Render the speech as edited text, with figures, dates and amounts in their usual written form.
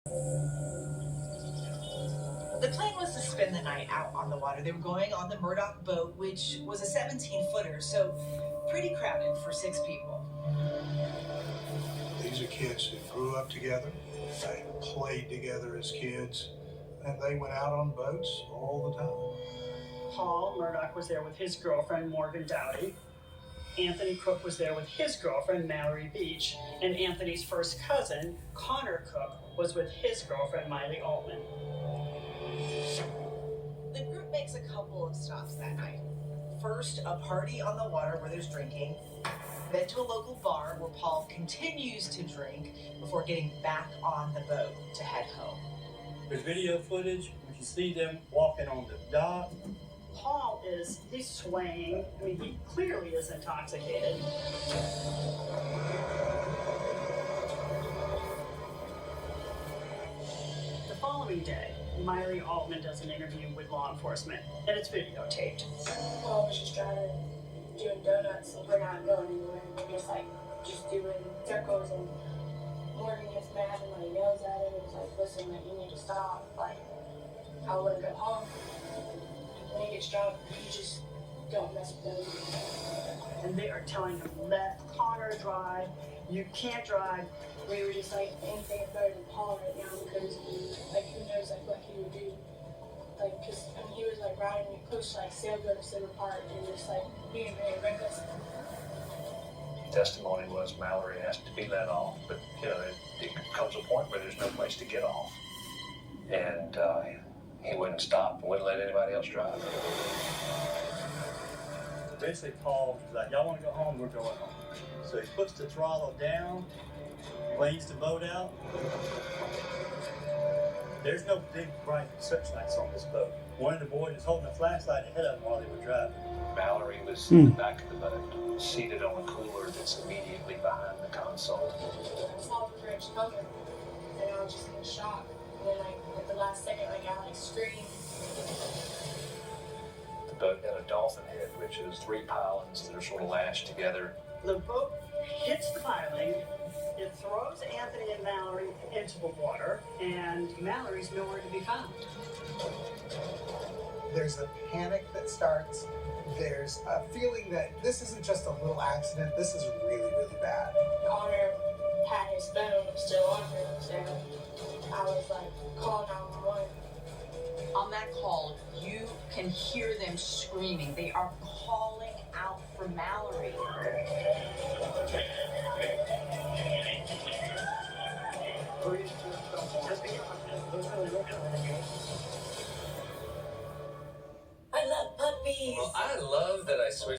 The plan was to spend the night out on the water. They were going on the Murdoch boat, which was a 17-footer, so pretty crowded for 6 people. These are kids who grew up together, they played together as kids, and they went out on boats all the time. Paul Murdoch was there with his girlfriend, Morgan Dowdy. Anthony Cook was there with his girlfriend, Mallory Beach. And Anthony's first cousin, Connor Cook, was with his girlfriend, Miley Altman. The group makes a couple of stops that night. First, a party on the water where there's drinking. Then to a local bar where Paul continues to drink before getting back on the boat to head home. There's video footage. You can see them walking on the dock. Paul he's swaying. I mean, he clearly is intoxicated. The following day, Miley Altman does an interview with law enforcement, and it's videotaped. Paul was just driving, doing donuts, and we're not going anywhere. We're just doing circles, and Morgan gets mad and yells at him and is like, listen, you need to stop. I want to go home. When he gets drunk, you just don't mess with him. And they are telling him, let Connor drive. You can't drive. We were just anything is better than Paul right now because, who knows, what he would do. Because, he was, riding me close to, Sailboat to Silver Park and just, being very reckless. Testimony was Mallory asked to be let off, but, it comes a point where there's no place to get off. And, he wouldn't stop, wouldn't let anybody else drive. Basically, Paul was like, y'all want to go home? We're going home. So he puts the throttle down, lanes the boat out. There's no big bright searchlights on this boat. One of the boys is holding a flashlight ahead of them while they were driving. Mallory was in the back of the boat, seated on a cooler that's immediately behind the console. I saw the bridge coming, and I was just in shock. And then, at the last second, I screamed. The boat had a dolphin head, which is 3 pylons that are sort of lashed together. The boat hits the piling. It throws Anthony and Mallory into the water, and Mallory's nowhere to be found. There's a panic that starts. There's a feeling that this isn't just a little accident. This is really, really bad. Connor had his phone still on him, so I was call 911. On that call, you can hear them screaming. They are calling out for Mallory. I love puppies. Well, I love that I switched